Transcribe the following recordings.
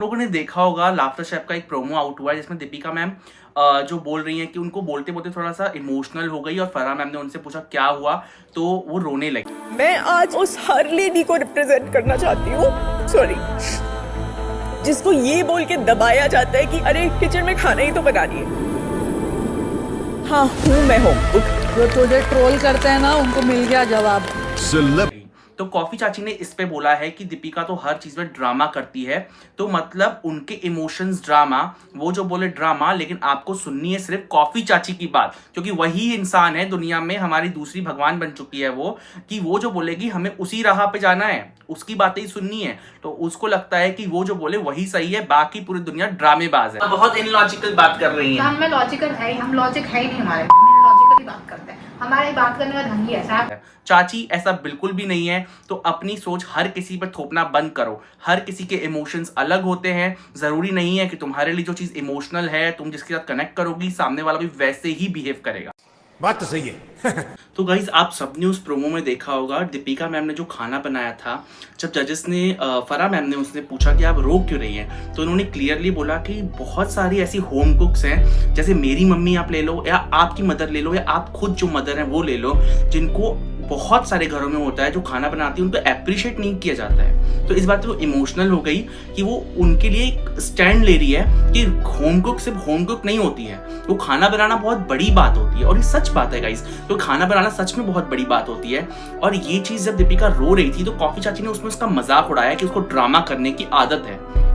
लोगों ने देखा होगा लाफ्टर शेफ का एक प्रोमो आउट हुआ है जिसमें दीपिका मैम जो बोल रही हैं कि उनको बोलते बोलते थोड़ा सा इमोशनल हो गई और फराह मैम ने उनसे पूछा क्या हुआ तो वो रोने लगी। मैं आज उस हर लेडी को रिप्रेजेंट करना चाहती हूँ, सॉरी, जिसको ये बोल के दबाया जाता है कि अरे किचन में खाना ही तो बनानी है। हाँ हूँ मैं होम कुक। जो तुझे ट्रोल करते हैं ना उनको मिल गया जवाब। तो कॉफी चाची ने इस पे बोला है कि दीपिका तो हर चीज में ड्रामा करती है, तो मतलब उनके इमोशंस ड्रामा, वो जो बोले ड्रामा, लेकिन आपको सुननी है सिर्फ कॉफी चाची की बात, क्योंकि वही इंसान है दुनिया में, हमारी दूसरी भगवान बन चुकी है वो, कि वो जो बोलेगी हमें उसी राह पे जाना है, उसकी बातें ही सुननी है। तो उसको लगता है कि वो जो बोले वही सही है, बाकी पूरी दुनिया ड्रामेबाज है। बहुत इनलॉजिकल बात कर रही है। हम लॉजिकल है, हम लॉजिक है ही नहीं, हमारे लॉजिकली बात करते हैं, हमारे बात करने का ढंग ही ऐसा है। चाची ऐसा बिल्कुल भी नहीं है, तो अपनी सोच हर किसी पर थोपना बंद करो। हर किसी के इमोशंस अलग होते हैं, जरूरी नहीं है कि तुम्हारे लिए जो चीज इमोशनल है, तुम जिसके साथ कनेक्ट करोगी, सामने वाला भी वैसे ही बिहेव करेगा। बात तो सही है। तो गाइस, आप सब ने उस प्रोमो में देखा होगा दीपिका मैम ने जो खाना बनाया था, जब जजेस ने फराह मैम ने उसने पूछा कि आप रो क्यों रही हैं, तो उन्होंने क्लियरली बोला कि बहुत सारी ऐसी होम कुक्स हैं, जैसे मेरी मम्मी आप ले लो, या आपकी मदर ले लो, या आप खुद जो मदर हैं वो ले लो, जिनको बहुत सारे घरों में होता है, जो खाना बनाती है उनको अप्रिशिएट नहीं किया जाता है। तो इस बात पे वो इमोशनल हो गई कि वो उनके लिए एक स्टैंड ले रही है कि होम कुक सिर्फ होम कुक नहीं होती है, वो खाना बनाना बहुत बड़ी बात होती है। और ये सच बात है गाइस, तो खाना बनाना सच में बहुत बड़ी बात होती है। और ये चीज जब दीपिका रो रही थी तो कॉफी चाची ने उसमें उसका मजाक उड़ाया कि उसको ड्रामा करने की आदत है।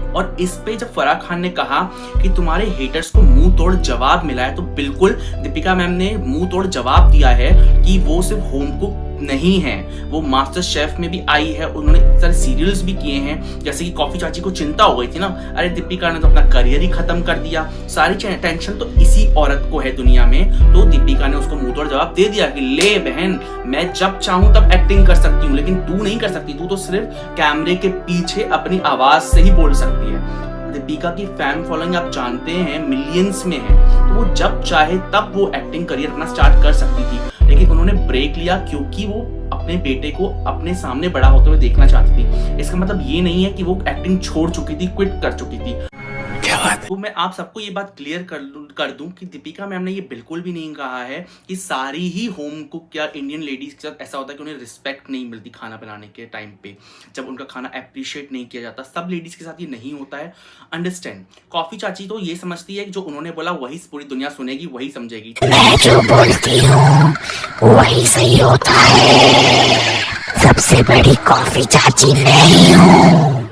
और इस पे जब फराह खान ने कहा कि तुम्हारे हेटर्स को मुंह तोड़ जवाब मिला है, तो बिल्कुल दीपिका मैम ने मुंह तोड़ जवाब दिया है कि वो सिर्फ होम कुक नहीं है, वो मास्टर शेफ में भी आई है, उन्होंने इतने सारे सीरियल्स भी किए हैं। जैसे कि कॉफी चाची को चिंता हो गई थी ना, अरे दीपिका ने तो अपना करियर ही खत्म कर दिया, सारी टेंशन तो इसी औरत को है दुनिया में। तो दीपिका ने उसको मुंह तोड़ जवाब दे दिया कि ले बहन, मैं जब चाहूं तब एक्टिंग कर सकती हूँ, लेकिन तू नहीं कर सकती, तू तो सिर्फ कैमरे के पीछे अपनी आवाज से ही बोल सकती है। दीपिका की फैन फॉलोइंग आप जानते हैं मिलियंस में है, तो वो जब चाहे तब वो एक्टिंग करियर अपना स्टार्ट कर सकती थी, लेकिन उन्होंने ब्रेक लिया क्योंकि वो अपने बेटे को अपने सामने बड़ा होते हुए देखना चाहती थी। इसका मतलब ये नहीं है कि वो एक्टिंग छोड़ चुकी थी, क्विट कर चुकी थी। तो मैं आप सबको ये बात क्लियर कर दूं कि दीपिका मैम ने ये बिल्कुल भी नहीं कहा है कि सारी ही होम कुक या इंडियन लेडीज के साथ ऐसा होता है कि उन्हें रिस्पेक्ट नहीं मिलती खाना बनाने के टाइम पे, जब उनका खाना अप्रिशिएट नहीं किया जाता। सब लेडीज के साथ ये नहीं होता है, अंडरस्टैंड। कॉफी चाची तो ये समझती है कि जो उन्होंने बोला वही पूरी दुनिया सुनेगी, वही समझेगी। मैं जो बोलती हूँ वही सही होता है, सबसे बड़ी कॉफी चाची नहीं हूँ।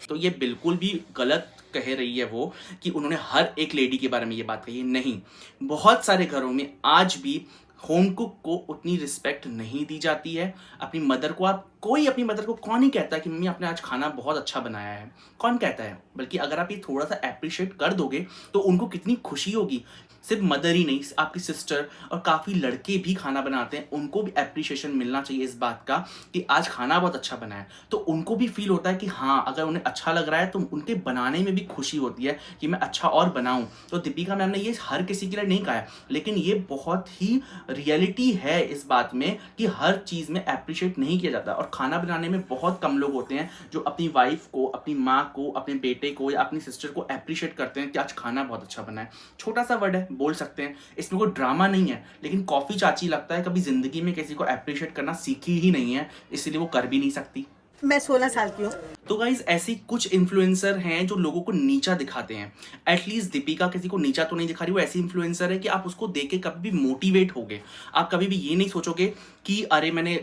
तो ये बिल्कुल भी गलत कह रही है वो कि उन्होंने हर एक लेडी के बारे में ये बात कही है, नहीं। बहुत सारे घरों में आज भी होम कुक को उतनी रिस्पेक्ट नहीं दी जाती है। अपनी मदर को कोई अपनी मदर को कौन ही कहता है कि मम्मी आपने आज खाना बहुत अच्छा बनाया है, कौन कहता है? बल्कि अगर आप ये थोड़ा सा अप्रिशिएट कर दोगे तो उनको कितनी खुशी होगी। सिर्फ मदर ही नहीं, आपकी सिस्टर और काफ़ी लड़के भी खाना बनाते हैं, उनको भी अप्रिशिएशन मिलना चाहिए इस बात का कि आज खाना बहुत अच्छा बना है। तो उनको भी फील होता है कि हाँ, अगर उन्हें अच्छा लग रहा है तो उनके बनाने में भी खुशी होती है कि मैं अच्छा और बनाऊं। तो दीपिका मैम ने ये हर किसी के लिए नहीं कहा है, लेकिन ये बहुत ही रियलिटी है इस बात में कि हर चीज़ में अप्रिशिएट नहीं किया जाता। और खाना बनाने में बहुत कम लोग होते हैं जो अपनी वाइफ को, अपनी माँ को, अपने बेटे को या अपनी सिस्टर को अप्रिशिएट करते हैं कि आज खाना बहुत अच्छा बना है। छोटा सा वर्ड है, बोल सकते हैं, इसमें कोई ड्रामा नहीं है। लेकिन कॉफी चाची लगता है कभी जिंदगी में किसी को अप्रिशिएट करना सीखी ही नहीं है, इसलिए वो कर भी नहीं सकती। मैं 16 साल की हूँ। तो गाइज, ऐसी कुछ इन्फ्लुएंसर हैं जो लोगों को नीचा दिखाते हैं। एटलीस्ट दीपिका किसी को नीचा तो नहीं दिखा रही, वो ऐसी इन्फ्लुएंसर है कि आप उसको देख के कभी भी मोटिवेट होगे। आप कभी भी ये नहीं सोचोगे कि अरे मैंने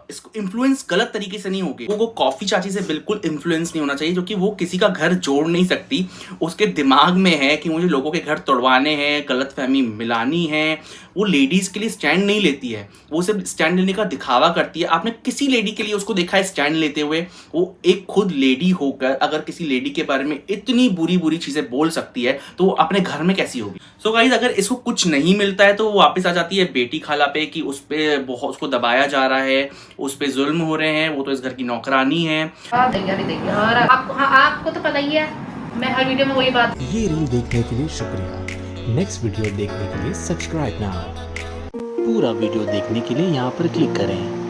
इसको इन्फ्लुएंस गलत तरीके से नहीं होगे। वो कॉफी चाची से बिल्कुल इन्फ्लुएंस नहीं होना चाहिए, जो कि वो किसी का घर जोड़ नहीं सकती। उसके दिमाग में है कि मुझे लोगों के घर तोड़वाने हैं, गलतफहमी मिलानी है। वो लेडीज के लिए स्टैंड नहीं लेती है, वो सिर्फ स्टैंड लेने का दिखावा करती है। आपने किसी लेडी के लिए उसको देखा है स्टैंड लेते हुए? वो एक खुद लेडी होकर अगर किसी लेडी के बारे में इतनी बुरी बुरी चीजें बोल सकती है तो वो अपने घर में कैसी होगी? सो गाइस, अगर इसको कुछ नहीं मिलता है तो वो वापस आ जाती है बेटी खाला पे कि उस पे बहुत उसको दबाया जा रहा है, उस पे जुल्म हो रहे हैं, वो तो इस घर की नौकरानी है। देखिए, और आपको तो पता ही है, मैं हर वीडियो में वही बात। ये रील देखने के लिए शुक्रिया। नेक्स्ट वीडियो देखने के लिए सब्सक्राइब नाउ। पूरा वीडियो देखने के लिए यहाँ पर क्लिक करें।